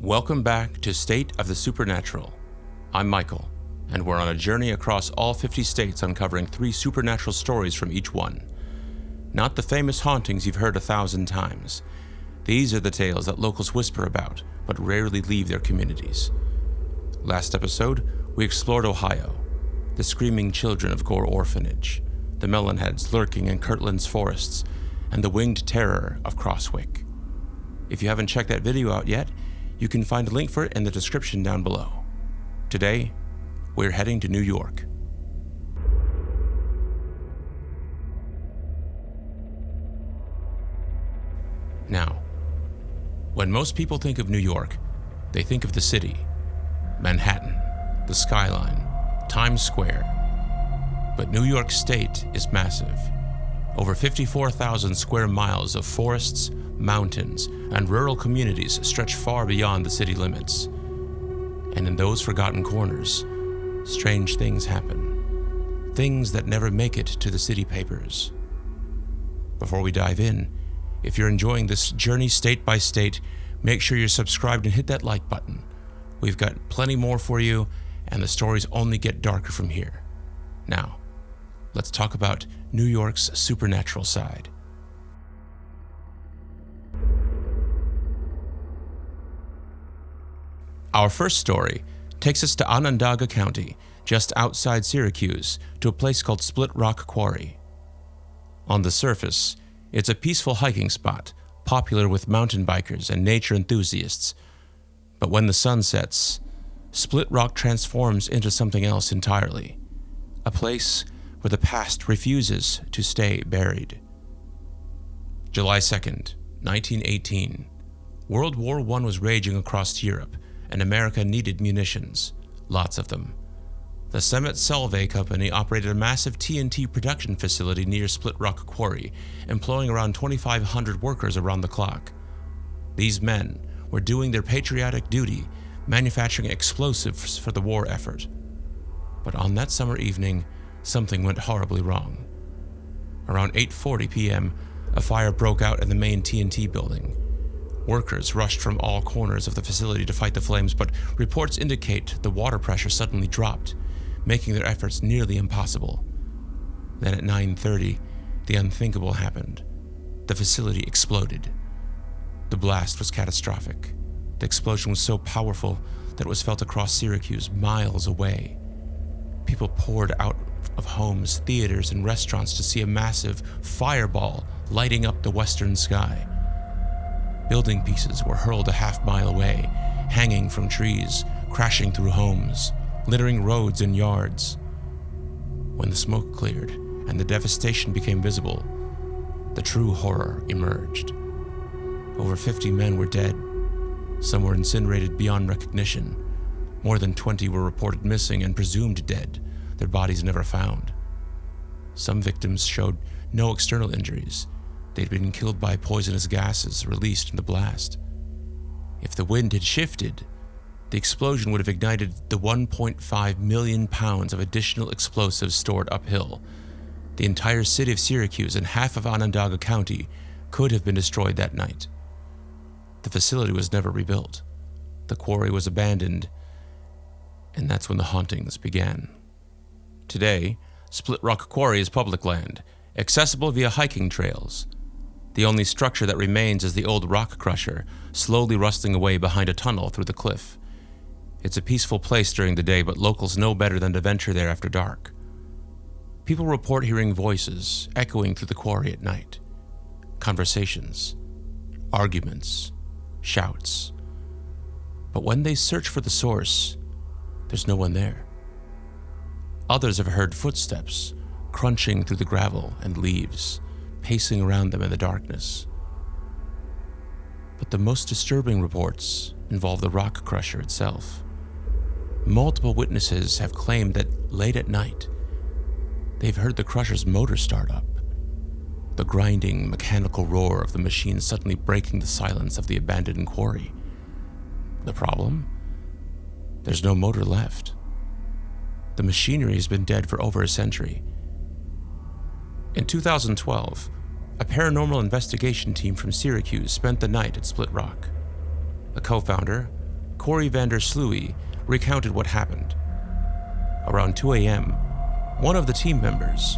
Welcome back to State of the Supernatural. I'm Michael, and we're on a journey across all 50 states uncovering 3 supernatural stories from each one. Not the famous hauntings you've heard 1,000 times. These are the tales that locals whisper about, but rarely leave their communities. Last episode, we explored Ohio, the screaming children of Gore Orphanage, the melonheads lurking in Kirtland's forests, and the winged terror of Crosswick. If you haven't checked that video out yet, you can find a link for it in the description down below. Today, we're heading to New York. Now, when most people think of New York, they think of the city, Manhattan, the skyline, Times Square. But New York State is massive. Over 54,000 square miles of forests, mountains, and rural communities stretch far beyond the city limits. And in those forgotten corners, strange things happen. Things that never make it to the city papers. Before we dive in, if you're enjoying this journey state by state, make sure you're subscribed and hit that like button. We've got plenty more for you, and the stories only get darker from here. Now, let's talk about New York's supernatural side. Our first story takes us to Onondaga County, just outside Syracuse, to a place called ROCK QUARRY. On the surface, it's a peaceful hiking spot, popular with mountain bikers and nature enthusiasts. But when the sun sets, Split Rock transforms into something else entirely. A place where the past refuses to stay buried. July 2nd, 1918. World War I was raging across Europe, and America needed munitions, lots of them. The Semet Salve Company operated a massive TNT production facility near ROCK QUARRY, employing around 2,500 workers around the clock. These men were doing their patriotic duty, manufacturing explosives for the war effort. But on that summer evening, something went horribly wrong. Around 8:40 p.m., a fire broke out in the main TNT building. Workers rushed from all corners of the facility to fight the flames, but reports indicate the water pressure suddenly dropped, making their efforts nearly impossible. Then at 9:30, the unthinkable happened. The facility exploded. The blast was catastrophic. The explosion was so powerful that it was felt across Syracuse, miles away. People poured out of homes, theaters, and restaurants to see a massive fireball lighting up the western sky. Building pieces were hurled a half-mile away, hanging from trees, crashing through homes, littering roads and yards. When the smoke cleared and the devastation became visible, the true horror emerged. Over 50 men were dead. Some were incinerated beyond recognition. More than 20 were reported missing and presumed dead, their bodies never found. Some victims showed no external injuries. They'd been killed by poisonous gases released in the blast. If the wind had shifted, the explosion would have ignited the 1.5 million pounds of additional explosives stored uphill. The entire city of Syracuse and half of Onondaga County could have been destroyed that night. The facility was never rebuilt. The quarry was abandoned, and that's when the hauntings began. Today, ROCK QUARRY is public land, accessible via hiking trails. The only structure that remains is the old rock crusher, slowly rusting away behind a tunnel through the cliff. It's a peaceful place during the day, but locals know better than to venture there after dark. People report hearing voices echoing through the quarry at night. Conversations, arguments, shouts. But when they search for the source, there's no one there. Others have heard footsteps crunching through the gravel and leaves, pacing around them in the darkness. But the most disturbing reports involve the rock crusher itself. Multiple witnesses have claimed that late at night, they've heard the crusher's motor start up, the grinding, mechanical roar of the machine suddenly breaking the silence of the abandoned quarry. The problem? There's no motor left. The machinery has been dead for over a century. In 2012, a paranormal investigation team from Syracuse spent the night at Split Rock. The co-founder, Corey Vander Sluy, recounted what happened. Around 2 a.m., one of the team members,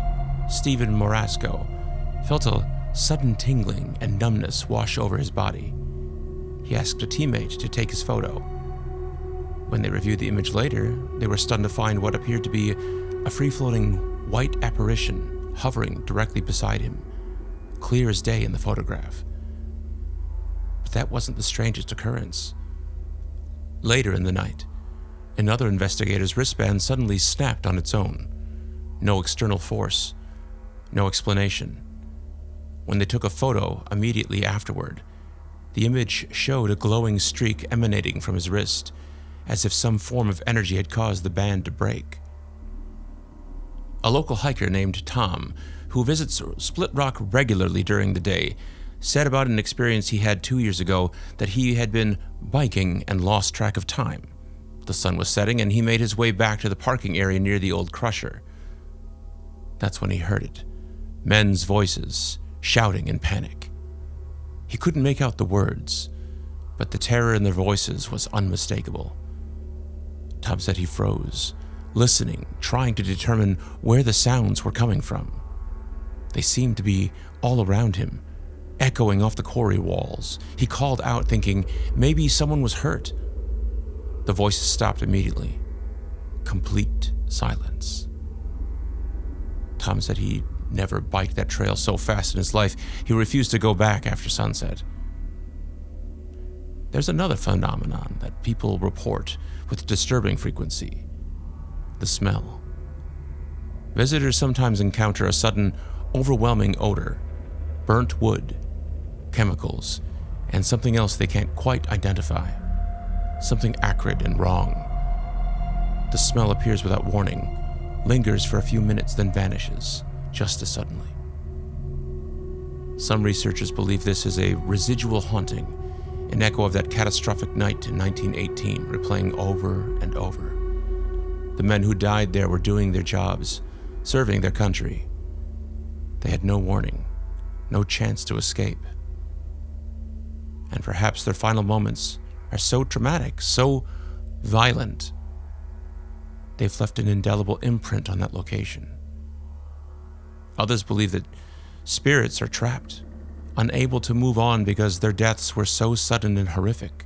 Stephen Morasco, felt a sudden tingling and numbness wash over his body. He asked a teammate to take his photo. When they reviewed the image later, they were stunned to find what appeared to be a free-floating white apparition hovering directly beside him, clear as day in the photograph. But that wasn't the strangest occurrence. Later in the night, another investigator's wristband suddenly snapped on its own. No external force, no explanation. When they took a photo immediately afterward, the image showed a glowing streak emanating from his wrist, as if some form of energy had caused the band to break. A local hiker named Tom, who visits Split Rock regularly during the day, said about an experience he had 2 years ago that he had been biking and lost track of time. The sun was setting and he made his way back to the parking area near the old crusher. That's when he heard it. Men's voices, shouting in panic. He couldn't make out the words, but the terror in their voices was unmistakable. Tom said he froze, listening, trying to determine where the sounds were coming from. They seemed to be all around him, echoing off the quarry walls. He called out, thinking maybe someone was hurt. The voices stopped immediately. Complete silence. Tom said he never biked that trail so fast in his life, he refused to go back after sunset. There's another phenomenon that people report with disturbing frequency: the smell. Visitors sometimes encounter a sudden, overwhelming odor, burnt wood, chemicals, and something else they can't quite identify. Something acrid and wrong. The smell appears without warning, lingers for a few minutes, then vanishes, just as suddenly. Some researchers believe this is a residual haunting, an echo of that catastrophic night in 1918, replaying over and over. The men who died there were doing their jobs, serving their country. They had no warning, no chance to escape. And perhaps their final moments are so traumatic, so violent, they've left an indelible imprint on that location. Others believe that spirits are trapped, unable to move on because their deaths were so sudden and horrific.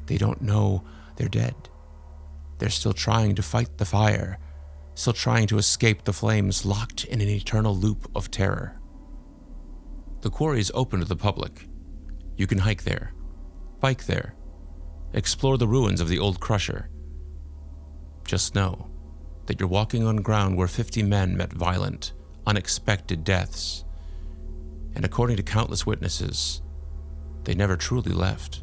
They don't know they're dead. They're still trying to fight the fire, still trying to escape the flames, locked in an eternal loop of terror. The quarry is open to the public. You can hike there, bike there, explore the ruins of the old crusher. Just know that you're walking on ground where 50 men met violent, unexpected deaths, and according to countless witnesses, they never truly left.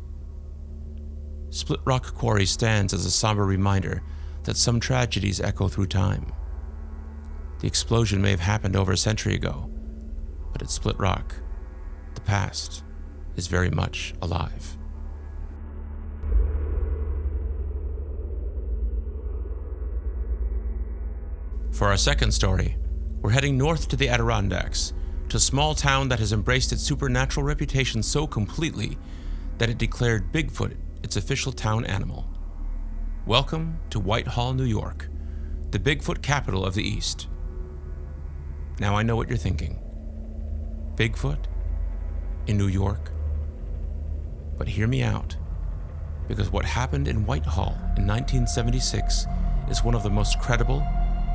Split Rock Quarry stands as a somber reminder that some tragedies echo through time. The explosion may have happened over a century ago, but at Split Rock, the past is very much alive. For our second story, we're heading north to the Adirondacks, to a small town that has embraced its supernatural reputation so completely that it declared Bigfoot its official town animal. Welcome to Whitehall, New York, the Bigfoot capital of the East. Now I know what you're thinking. Bigfoot? In New York? But hear me out, because what happened in Whitehall in 1976 is one of the most credible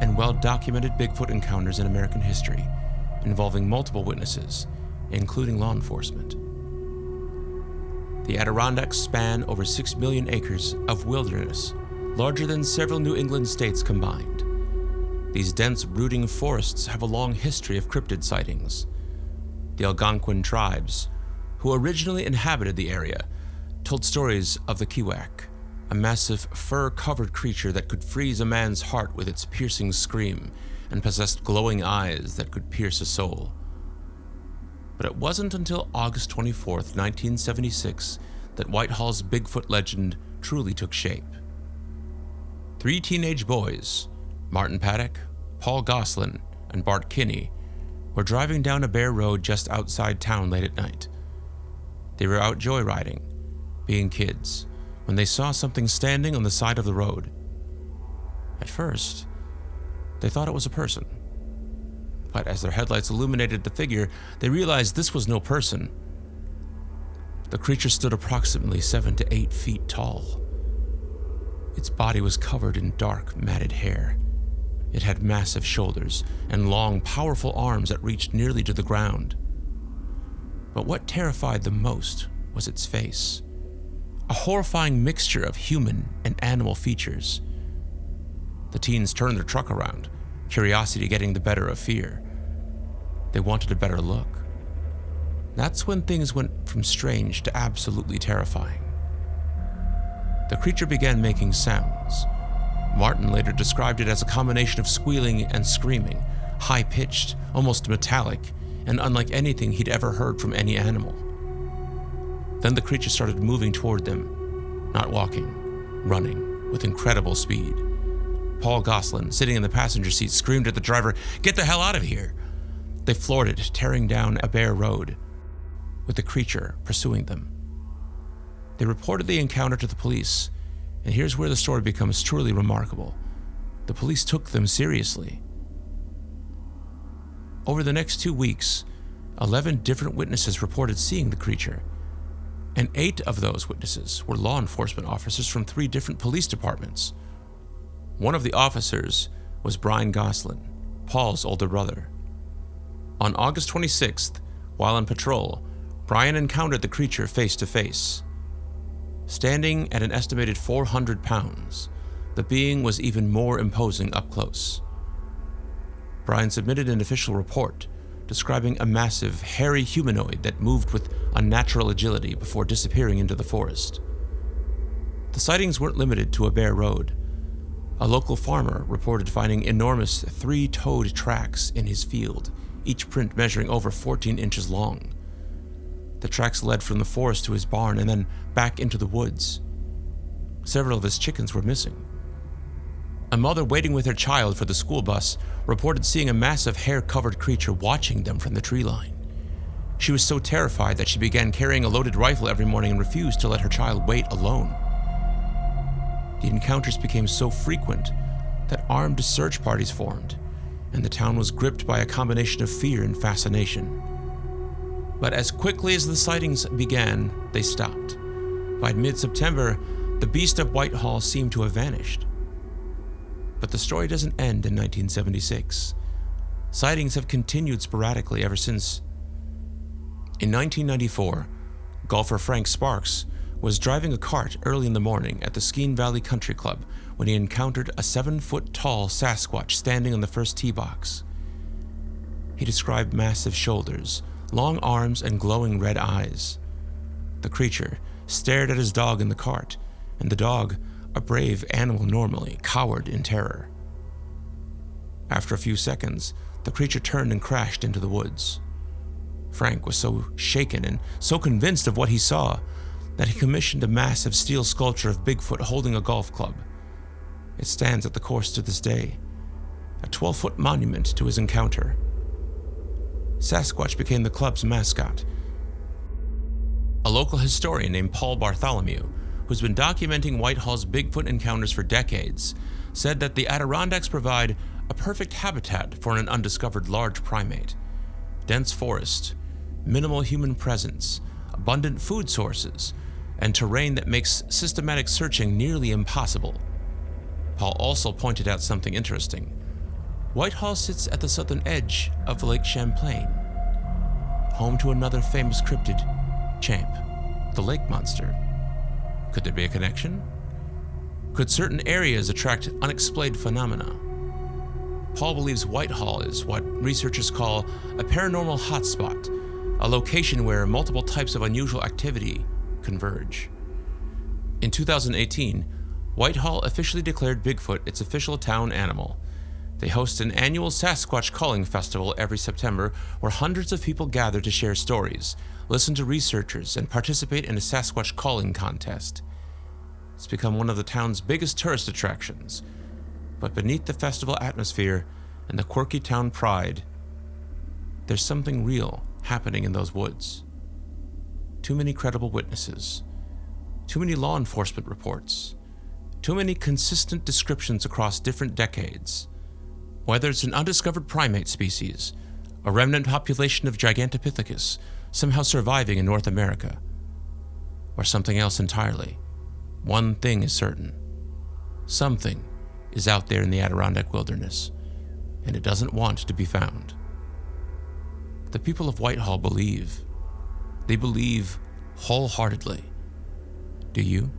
and well-documented Bigfoot encounters in American history, involving multiple witnesses, including law enforcement. The Adirondacks span over 6 million acres of wilderness, larger than several New England states combined. These dense, brooding forests have a long history of cryptid sightings. The Algonquin tribes, who originally inhabited the area, told stories of the Kiwak, a massive fur-covered creature that could freeze a man's heart with its piercing scream and possessed glowing eyes that could pierce a soul. But it wasn't until August 24th, 1976, that Whitehall's Bigfoot legend truly took shape. 3 teenage boys, Martin Paddock, Paul Goslin, and Bart Kinney, were driving down a bare road just outside town late at night. They were out joyriding, being kids, when they saw something standing on the side of the road. At first, they thought it was a person. But as their headlights illuminated the figure, they realized this was no person. The creature stood approximately 7 to 8 feet tall. Its body was covered in dark, matted hair. It had massive shoulders and long, powerful arms that reached nearly to the ground. But what terrified them most was its face. A horrifying mixture of human and animal features. The teens turned their truck around, curiosity getting the better of fear. They wanted a better look. That's when things went from strange to absolutely terrifying. The creature began making sounds. Martin later described it as a combination of squealing and screaming, high-pitched, almost metallic, and unlike anything he'd ever heard from any animal. Then the creature started moving toward them, not walking, running, with incredible speed. Paul Goslin, sitting in the passenger seat, screamed at the driver, "Get the hell out of here!" They floored it, tearing down a bare road, with the creature pursuing them. They reported the encounter to the police, and here's where the story becomes truly remarkable. The police took them seriously. Over the next 2 weeks, 11 different witnesses reported seeing the creature, and 8 of those witnesses were law enforcement officers from 3 different police departments. One of the officers was Brian Goslin, Paul's older brother. On August 26th, while on patrol, Brian encountered the creature face to face. Standing at an estimated 400 pounds, the being was even more imposing up close. Brian submitted an official report describing a massive, hairy humanoid that moved with unnatural agility before disappearing into the forest. The sightings weren't limited to a bare road. A local farmer reported finding enormous 3-toed tracks in his field, each print measuring over 14 inches long. The tracks led from the forest to his barn and then back into the woods. Several of his chickens were missing. A mother waiting with her child for the school bus reported seeing a massive hair-covered creature watching them from the tree line. She was so terrified that she began carrying a loaded rifle every morning and refused to let her child wait alone. The encounters became so frequent that armed search parties formed, and the town was gripped by a combination of fear and fascination. But as quickly as the sightings began, they stopped. By mid-September, the beast of Whitehall seemed to have vanished. But the story doesn't end in 1976. Sightings have continued sporadically ever since. In 1994, golfer Frank Sparks was driving a cart early in the morning at the Skeene Valley Country Club when he encountered a 7-foot-tall Sasquatch standing on the first tee box. He described massive shoulders, long arms, and glowing red eyes. The creature stared at his dog in the cart, and the dog, a brave animal normally, cowered in terror. After a few seconds, the creature turned and crashed into the woods. Frank was so shaken and so convinced of what he saw that he commissioned a massive steel sculpture of Bigfoot holding a golf club. It stands at the course to this day, a 12-foot monument to his encounter. Sasquatch became the club's mascot. A local historian named Paul Bartholomew, who's been documenting Whitehall's Bigfoot encounters for decades, said that the Adirondacks provide a perfect habitat for an undiscovered large primate. Dense forest, minimal human presence, abundant food sources, and terrain that makes systematic searching nearly impossible. Paul also pointed out something interesting. Whitehall sits at the southern edge of Lake Champlain, home to another famous cryptid, Champ, the lake monster. Could there be a connection? Could certain areas attract unexplained phenomena? Paul believes Whitehall is what researchers call a paranormal hotspot, a location where multiple types of unusual activity converge. In 2018, Whitehall officially declared Bigfoot its official town animal. They host an annual Sasquatch Calling Festival every September where hundreds of people gather to share stories, listen to researchers, and participate in a Sasquatch calling contest. It's become one of the town's biggest tourist attractions. But beneath the festival atmosphere and the quirky town pride, there's something real happening in those woods. Too many credible witnesses, too many law enforcement reports, too many consistent descriptions across different decades. Whether it's an undiscovered primate species, a remnant population of Gigantopithecus somehow surviving in North America, or something else entirely, one thing is certain. Something is out there in the Adirondack wilderness, and it doesn't want to be found. The people of Whitehall believe. They believe wholeheartedly. Do you?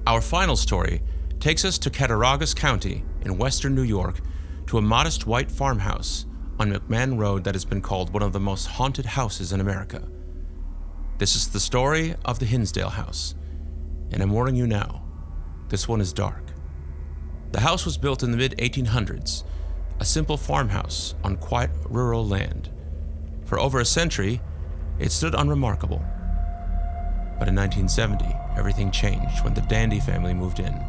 Our final story takes us to Cattaraugus County in western New York to a modest white farmhouse on McMahon Road that has been called one of the most haunted houses in America. This is the story of the Hinsdale House, and I'm warning you now, this one is dark. The house was built in the mid-1800s, a simple farmhouse on quiet rural land. For over a century, it stood unremarkable. But in 1970, everything changed when the Dandy family moved in.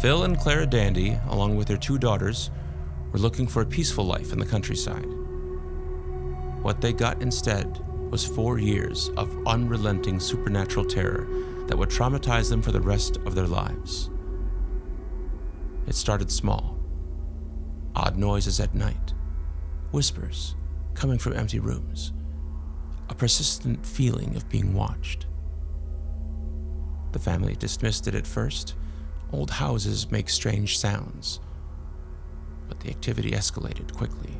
Phil and Clara Dandy, along with their 2 daughters, were looking for a peaceful life in the countryside. What they got instead was 4 years of unrelenting supernatural terror that would traumatize them for the rest of their lives. It started small. Odd noises at night, whispers coming from empty rooms, a persistent feeling of being watched. The family dismissed it at first. Old houses make strange sounds. But the activity escalated quickly.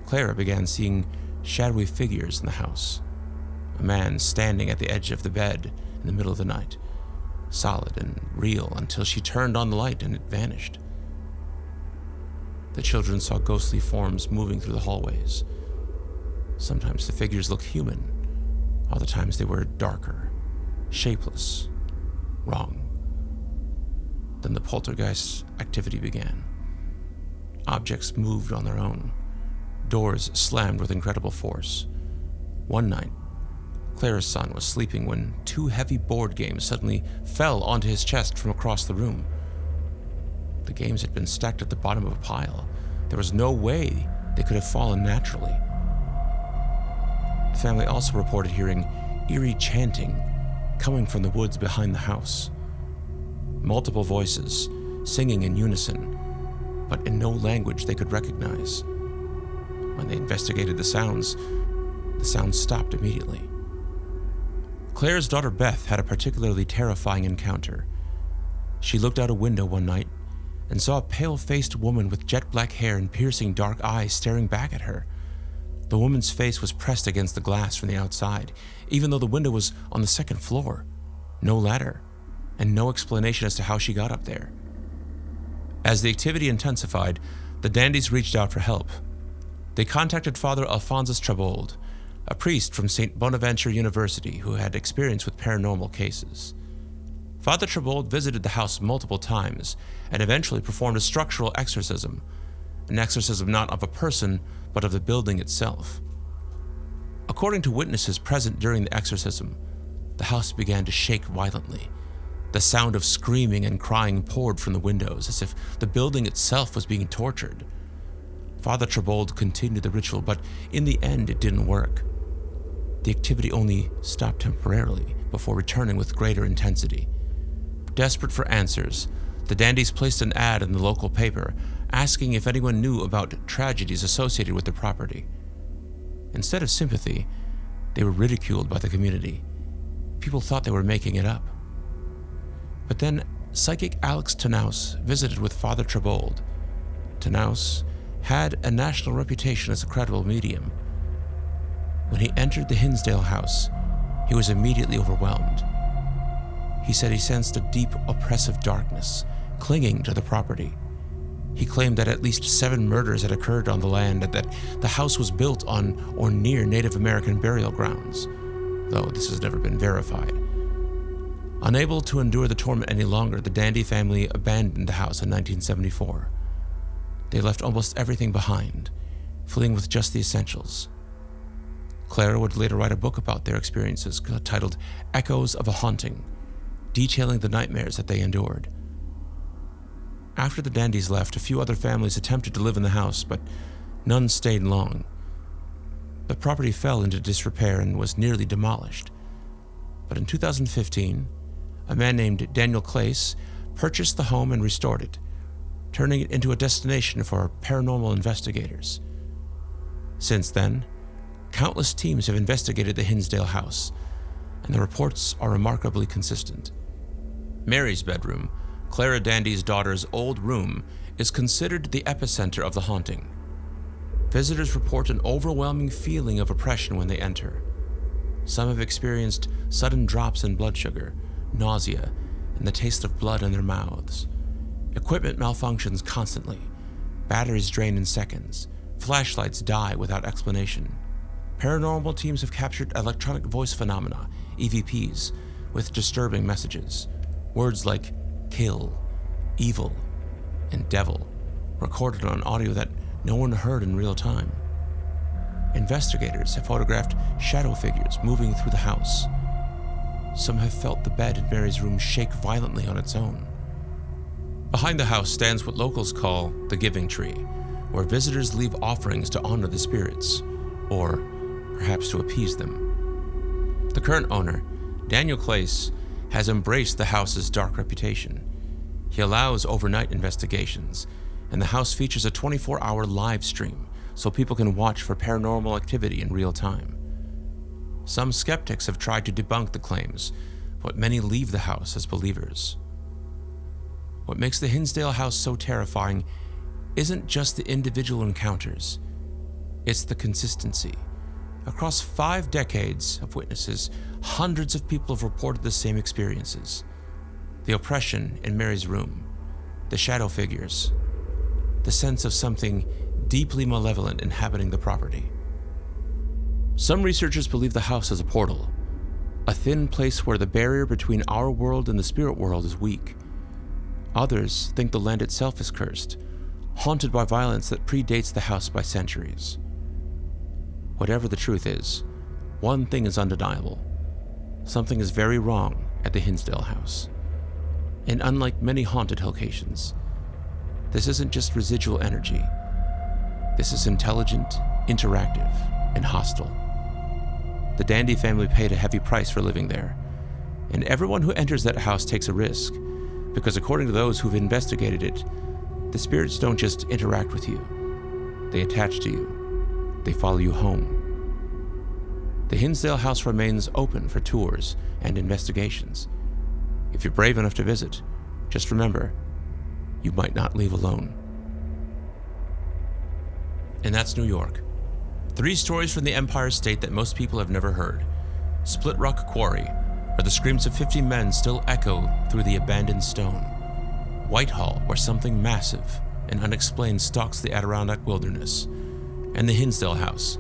Clara began seeing shadowy figures in the house. A man standing at the edge of the bed in the middle of the night, solid and real until she turned on the light and it vanished. The children saw ghostly forms moving through the hallways. Sometimes the figures looked human, other times they were darker, shapeless, wrong. Then the poltergeist activity began. Objects moved on their own. Doors slammed with incredible force. One night, Clara's son was sleeping when 2 heavy board games suddenly fell onto his chest from across the room. The games had been stacked at the bottom of a pile. There was no way they could have fallen naturally. The family also reported hearing eerie chanting coming from the woods behind the house. Multiple voices singing in unison, but in no language they could recognize. When they investigated the sounds stopped immediately. Clara's daughter Beth had a particularly terrifying encounter. She looked out a window one night and saw a pale-faced woman with jet-black hair and piercing dark eyes staring back at her. The woman's face was pressed against the glass from the outside, even though the window was on the 2nd floor. No ladder, and no explanation as to how she got up there. As the activity intensified, the Dandys reached out for help. They contacted Father Alphonsus Trabold, a priest from St. Bonaventure University who had experience with paranormal cases. Father Trabold visited the house multiple times and eventually performed a structural exorcism, an exorcism not of a person, but of the building itself. According to witnesses present during the exorcism, the house began to shake violently. The sound of screaming and crying poured from the windows as if the building itself was being tortured. Father Trabold continued the ritual, but in the end it didn't work. The activity only stopped temporarily before returning with greater intensity. Desperate for answers, the Dandys placed an ad in the local paper asking if anyone knew about tragedies associated with their property. Instead of sympathy, they were ridiculed by the community. People thought they were making it up. But then psychic Alex Tanaus visited with Father Trabold. Tanaus had a national reputation as a credible medium. When he entered the Hinsdale house, he was immediately overwhelmed. He said he sensed a deep, oppressive darkness clinging to the property. He claimed that at least 7 murders had occurred on the land and that the house was built on or near Native American burial grounds, though this has never been verified. Unable to endure the torment any longer, the Dandy family abandoned the house in 1974. They left almost everything behind, fleeing with just the essentials. Clara would later write a book about their experiences titled Echoes of a Haunting, detailing the nightmares that they endured. After the Dandys left, a few other families attempted to live in the house, but none stayed long. The property fell into disrepair and was nearly demolished. But in 2015, a man named Daniel Clace purchased the home and restored it, turning it into a destination for paranormal investigators. Since then, countless teams have investigated the Hinsdale house, and the reports are remarkably consistent. Mary's bedroom, Clara Dandy's daughter's old room, is considered the epicenter of the haunting. Visitors report an overwhelming feeling of oppression when they enter. Some have experienced sudden drops in blood sugar, nausea, and the taste of blood in their mouths. Equipment malfunctions constantly. Batteries drain in seconds. Flashlights die without explanation. Paranormal teams have captured electronic voice phenomena, EVPs, with disturbing messages. Words like kill, evil, and devil, recorded on audio that no one heard in real time. Investigators have photographed shadow figures moving through the house. Some have felt the bed in Mary's room shake violently on its own. Behind the house stands what locals call the Giving Tree, where visitors leave offerings to honor the spirits, or perhaps to appease them. The current owner, Daniel Clace, has embraced the house's dark reputation. He allows overnight investigations, and the house features a 24-hour live stream so people can watch for paranormal activity in real time. Some skeptics have tried to debunk the claims, but many leave the house as believers. What makes the Hinsdale house so terrifying isn't just the individual encounters, it's the consistency. Across 5 decades of witnesses, hundreds of people have reported the same experiences. The oppression in Mary's room, the shadow figures, the sense of something deeply malevolent inhabiting the property. Some researchers believe the house is a portal, a thin place where the barrier between our world and the spirit world is weak. Others think the land itself is cursed, haunted by violence that predates the house by centuries. Whatever the truth is, one thing is undeniable. Something is very wrong at the Hinsdale house. And unlike many haunted locations, this isn't just residual energy. This is intelligent, interactive, and hostile. The Dandy family paid a heavy price for living there, and everyone who enters that house takes a risk, because according to those who've investigated it, the spirits don't just interact with you. They attach to you. They follow you home. The Hinsdale house remains open for tours and investigations. If you're brave enough to visit, just remember, you might not leave alone. And that's New York. 3 stories from the Empire State that most people have never heard. Split Rock Quarry, where the screams of 50 men still echo through the abandoned stone. Whitehall, where something massive and unexplained stalks the Adirondack wilderness. And the Hinsdale house,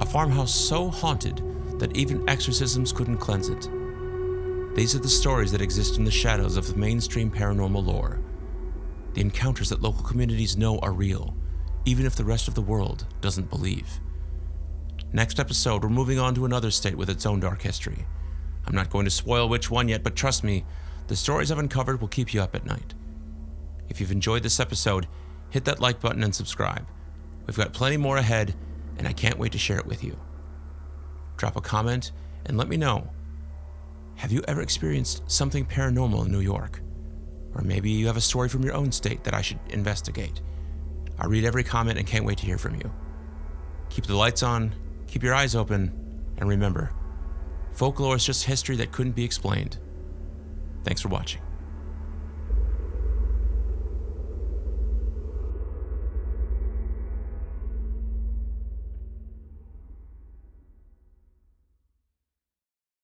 a farmhouse so haunted that even exorcisms couldn't cleanse it. These are the stories that exist in the shadows of the mainstream paranormal lore. The encounters that local communities know are real, even if the rest of the world doesn't believe. Next episode, we're moving on to another state with its own dark history. I'm not going to spoil which one yet, but trust me, the stories I've uncovered will keep you up at night. If you've enjoyed this episode, hit that like button and subscribe. We've got plenty more ahead, and I can't wait to share it with you. Drop a comment and let me know. Have you ever experienced something paranormal in New York? Or maybe you have a story from your own state that I should investigate. I read every comment and can't wait to hear from you. Keep the lights on, keep your eyes open, and remember, folklore is just history that couldn't be explained. Thanks for watching.